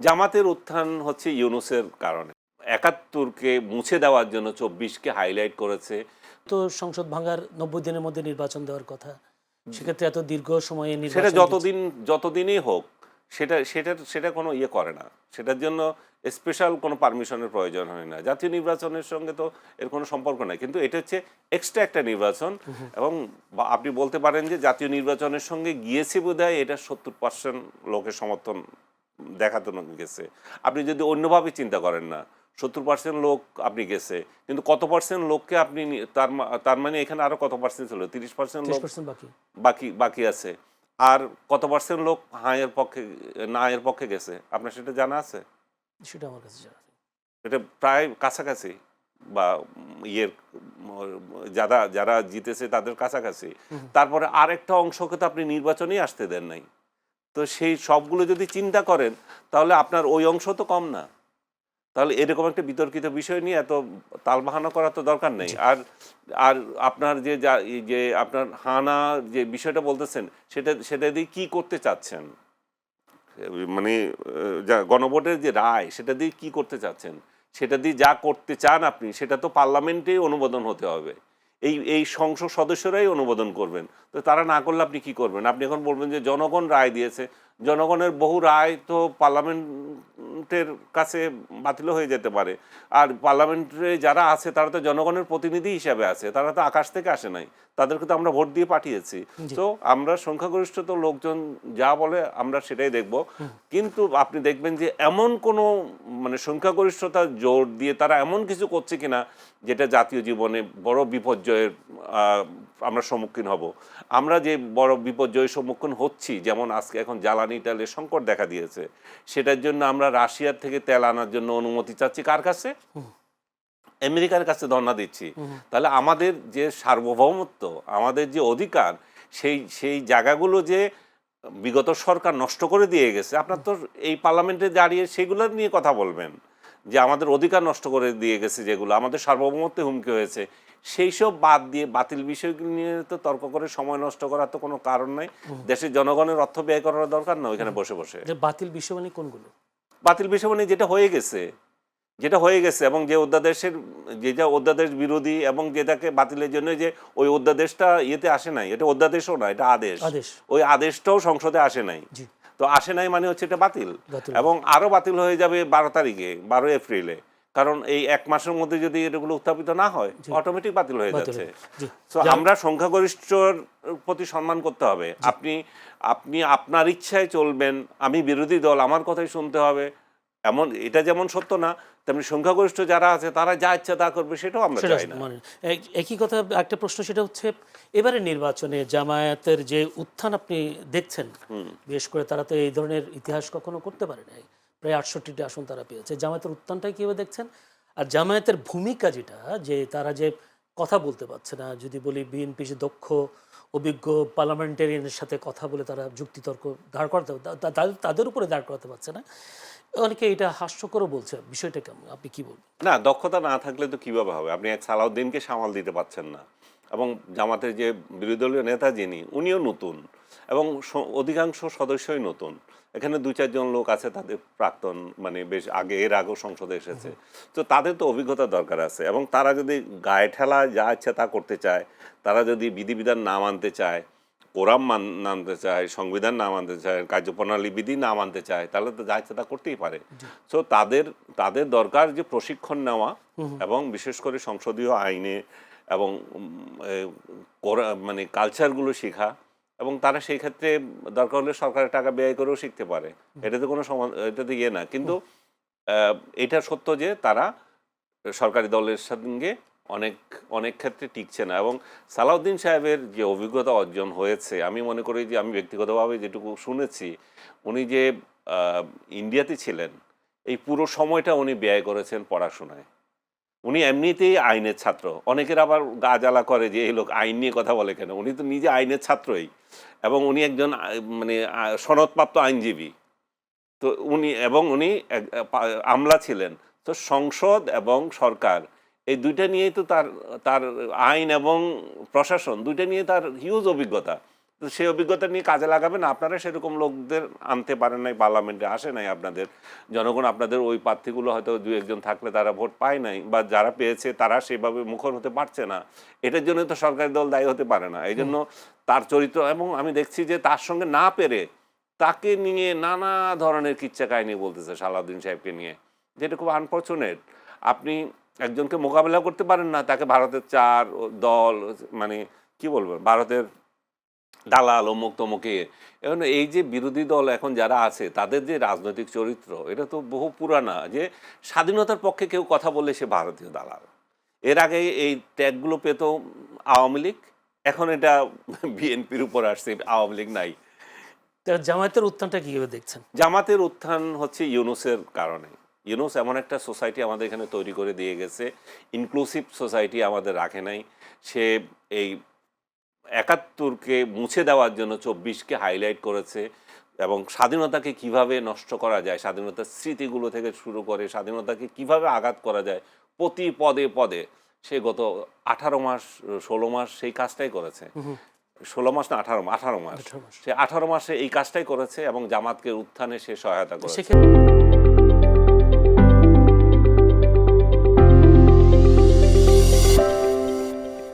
জামাতের উত্থান হচ্ছে ইউনূসের কারণে। ৭১-কে মুছে দেওয়ার জন্য ২৪-কে হাইলাইট করেছে। তো সংসদ ভাঙার ৯০ দিনের মধ্যে নির্বাচন দেওয়ার কথা। সেক্ষেত্রে এত দীর্ঘ সময়ে সেটা নির্বাচন দিচ্ছে। যতদিনই হোক সেটা কোনো ইয়ে করে না। সেটার জন্য স্পেশাল কোনো পারমিশনের প্রয়োজন হয় না। জাতীয় নির্বাচনের সঙ্গে তো এর কোনো সম্পর্ক নাই। কিন্তু এটা হচ্ছে এক্সট্রা একটা নির্বাচন এবং আপনি বলতে পারেন যে জাতীয় নির্বাচনের সঙ্গে গিয়েছে বোধহয় এটা ৭০% লোকের সমর্থন দেখাতে গেছে। আপনি যদি অন্যভাবে চিন্তা করেন না, ৭০% লোক আপনি গেছে। কিন্তু কত পার্সেন্ট লোককে আপনি তার মানে এখানে আরো কত পার্সেন্ট ছিল? ৩০% লোক ৩০% বাকি। বাকি আছে। আর কত পার্সেন্ট লোক না এর পক্ষে গেছে? আপনার সেটা জানা আছে? সেটা আমার কাছে জানা নেই। এটা প্রায় কাছাকাছি বা ইয়ের যারা জিতেছে তাদের কাছাকাছি। তারপরে আরেকটা অংশকে তো আপনি নির্বাচনেই আসতে দেন নাই। তো সেই সবগুলো যদি চিন্তা করেন তাহলে আপনার ওই অংশ তো কম না। তাহলে এরকম একটা বিতর্কিত বিষয় নিয়ে এত তালবাহানা করার তো দরকার নেই। আর আর আপনার যে আপনার হানা যে বিষয়টা বলতেছেন সেটা দিয়ে কি করতে চাচ্ছেন? মানে গণভোটের যে রায় সেটা দিয়ে কি করতে চাচ্ছেন? সেটা দিয়ে যা করতে চান আপনি সেটা তো পার্লামেন্টেই অনুমোদন হতে হবে। এই সংসদ সদস্যরাই অনুমোদন করবেন। তো তারা না করলে আপনি কি করবেন? আপনি এখন বলবেন যে জনগণ রায় দিয়েছে। জনগণের বহু রায় তো পার্লামেন্টের কাছে বাতিলও হয়ে যেতে পারে। আর পার্লামেন্টে যারা আছে তারা তো জনগণের প্রতিনিধি হিসাবে আছে। তারা তো আকাশ থেকে আসে নাই। তাদেরকে তো আমরা ভোট দিয়ে পাঠিয়েছি। জি। তো আমরা সংখ্যাগরিষ্ঠ তো লোকজন যা বলে আমরা সেটাই দেখব। কিন্তু আপনি দেখবেন যে এমন কোনো মানে সংখ্যাগরিষ্ঠতা জোর দিয়ে তারা এমন কিছু করছে কিনা যেটা জাতীয় জীবনে বড় বিপর্যয়ের আমরা সম্মুখীন হব। আমরা যে বড় বিপর্যয়ের সম্মুখীন হচ্ছি, যেমন আজকে এখন জ্বালানি তেলের সংকট দেখা দিয়েছে, সেটার জন্য আমরা রাশিয়ার থেকে তেল আনার জন্য অনুমতি চাচ্ছি কার কাছে? আমেরিকার কাছে ধর্ণা দিচ্ছি। তাহলে আমাদের যে সার্বভৌমত্ব, আমাদের যে অধিকার, সেই জায়গাগুলো যে বিগত সরকার নষ্ট করে দিয়ে গেছে, আপনার তো এই পার্লামেন্টে দাঁড়িয়ে সেগুলো নিয়ে কথা বলবেন যে আমাদের অধিকার নষ্ট করে দিয়ে গেছে, যেগুলো আমাদের সার্বভৌমত্বে হুমকি হয়েছে, সেই সব বাদ দিয়ে বাতিল বিষয়গুলো নিয়ে তো তর্ক করে সময় নষ্ট করার তো কোনো কারণ নাই। দেশের জনগণের অর্থ ব্যয় করার দরকার না ওইখানে বসে বসে। যে বাতিল বিষয় মানে কোনগুলো? বাতিল বিষয় মানে যেটা হয়ে গেছে এবং যে অধ্যাদেশের যেটা অধ্যাদেশ বিরোধী এবং যেটাকে বাতিলের জন্য যে ওই অধ্যাদেশটা ইয়েতে আসে নাই, এটা অধ্যাদেশও না, এটা আদেশ। আদেশ। ওই আদেশটাও সংসদে আসে নাই। জি। তো আসে নাই মানে হচ্ছে এটা বাতিল। বাতিল। এবং আরো বাতিল হয়ে যাবে ১২ তারিখে, ১২ এপ্রিলে। কারণ এই ১ মাসের মধ্যে যদি এগুলো উত্থাপিত না হয়, জি। অটোমেটিক বাতিল হয়ে বাতিল যাচ্ছে। হবে। জি। তো আমরা সংখ্যাগরিষ্ঠর প্রতি সম্মান করতে হবে। আপনি আপনার ইচ্ছায় চলবেন, আমি বিরোধী দল, আমার কথাই শুনতে হবে। এটা যেমন সত্য না, তেমনি সংখ্যাগরিষ্ঠ যারা আছে তারা যা ইচ্ছা তা করবে সেটাও আমরা সেটা চাই না। মানে একই কথা। একটা প্রশ্ন, সেটা হচ্ছে এবারে নির্বাচনে জামায়াতের যে উত্থান আপনি দেখছেন, বিশেষ করে তারা তো এই ধরনের ইতিহাস কখনো করতে পারে নাই। প্রায় ৬৮টি আসন তারা পেয়েছে। জামায়াতের উত্থানটাই কীভাবে দেখছেন? আর জামায়াতের ভূমিকা যেটা, যে তারা যে কথা বলতে পারছে না, যদি বলি বিএনপি যে দক্ষ অভিজ্ঞ পার্লামেন্টারিয়ানের সাথে কথা বলে তারা যুক্তিতর্ক দাঁড় করাতে তাদের উপরে দাঁড় করাতে পারছে না। অনেকে এটা হাস্যকরও বলছে। বিষয়টা কেমন, আপনি কি বলবেন? না, দক্ষতা না থাকলে তো কিভাবে হবে? আপনি এক সালাউদ্দিনকে সামাল দিতে পারছেন না। এবং জামাতের যে বিরোধী দলীয় নেতা যিনি, উনিও নতুন এবং অধিকাংশ সদস্যই নতুন। এখানে ২-৪ জন লোক আছে তাদের প্রাক্তন, মানে বেশ এর আগেও সংসদে এসেছে। তো তাদের তো অভিজ্ঞতার দরকার আছে এবং তারা যদি গায়ে ঠেলায় যা ইচ্ছা তা করতে চায়, তারা যদি বিধিবিধান না মানতে চায়, কোরাম মানতে চায়, সংবিধান না মানতে চায়, কার্যপ্রণালী বিধি না মানতে চায়, তাহলে তো যা ইচ্ছা তা করতেই পারে। সো তাদের দরকার যে প্রশিক্ষণ নেওয়া এবং বিশেষ করে সংসদীয় আইনে এবং মানে কালচারগুলো শেখা, এবং তারা সেই ক্ষেত্রে দরকার হলে সরকারের টাকা ব্যয় করেও শিখতে পারে। এটাতে কোনো এটাতে ইয়ে না। কিন্তু এটা সত্য যে তারা সরকারি দলের সঙ্গে অনেক অনেক ক্ষেত্রে টিকছে না। এবং সালাউদ্দিন সাহেবের যে অভিজ্ঞতা অর্জন হয়েছে, আমি মনে করি যে আমি ব্যক্তিগতভাবে যেটুকু শুনেছি, উনি যে ইন্ডিয়াতে ছিলেন এই পুরো সময়টা উনি ব্যয় করেছেন পড়াশোনায়। উনি এমনিতেই আইনের ছাত্র। অনেকের আবার গা জ্বালা করে যে এই লোক আইন নিয়ে কথা বলে কেন? উনি তো নিজে আইনের ছাত্রই এবং উনি একজন মানে সনদপ্রাপ্ত আইনজীবী। তো উনি আমলা ছিলেন। তো সংসদ এবং সরকার এই ২ টা নিয়েই তো তার আইন এবং প্রশাসন ২ টা নিয়ে তার হিউজ অভিজ্ঞতা। তো সেই অভিজ্ঞতা নিয়ে কাজে লাগাবেন। আপনারা সেরকম লোকদের আনতে পারেন নাই, পার্লামেন্টে আসে নাই আপনাদের জনগণ। আপনাদের ওই প্রার্থীগুলো হয়তো দু একজন থাকলে তারা ভোট পায় নাই, বা যারা পেয়েছে তারা সেভাবে মুখর হতে পারছে না। এটার জন্য তো সরকারি দল দায়ী হতে পারে না। এই জন্য তার চরিত্র, এবং আমি দেখছি যে তার সঙ্গে না পেরে তাকে নিয়ে নানা ধরনের কিচ্ছা কাহিনী বলতেছে সালাউদ্দিন সাহেবকে নিয়ে, যেটা খুব আনফর্চুনেট। আপনি একজনকে মোকাবেলা করতে পারেন না, তাকে ভারতের চার দল, মানে কি বলবেন, ভারতের দালাল অমুক তমুকে। এখন এই যে বিরোধী দল এখন যারা আছে তাদের যে রাজনৈতিক চরিত্র, এটা তো বহু পুরানা, যে স্বাধীনতার পক্ষে কেউ কথা বললে সে ভারতীয় দালাল। এর আগে এই ট্যাগগুলো পেত আওয়ামী লীগ, এখন এটা বিএনপির উপর আসছে, আওয়ামী লীগ নাই। তা জামায়াতের উত্থানটা কিভাবে দেখছেন? জামাতের উত্থান হচ্ছে ইউনূসের কারণে। ইউনূস এমন একটা সোসাইটি আমাদের এখানে তৈরি করে দিয়ে গেছে, ইনক্লুসিভ সোসাইটি আমাদের রাখে নাই। সে এই ৭১কে মুছে দেওয়ার জন্য ২৪কে হাইলাইট করেছে, এবং স্বাধীনতাকে কিভাবে নষ্ট করা যায়, স্বাধীনতার স্মৃতিগুলো থেকে শুরু করে স্বাধীনতাকে কিভাবে আঘাত করা যায় প্রতি পদে পদে সে গত ১৮ মাস ১৬ মাস সেই কাজটাই করেছে। ১৬ মাস না ১৮ মাস, ১৮ মাস, ১৮ মাস। সে ১৮ মাসে এই কাজটাই করেছে, এবং জামাতকে উত্থানে সে সহায়তা করেছে। সেক্ষেত্রে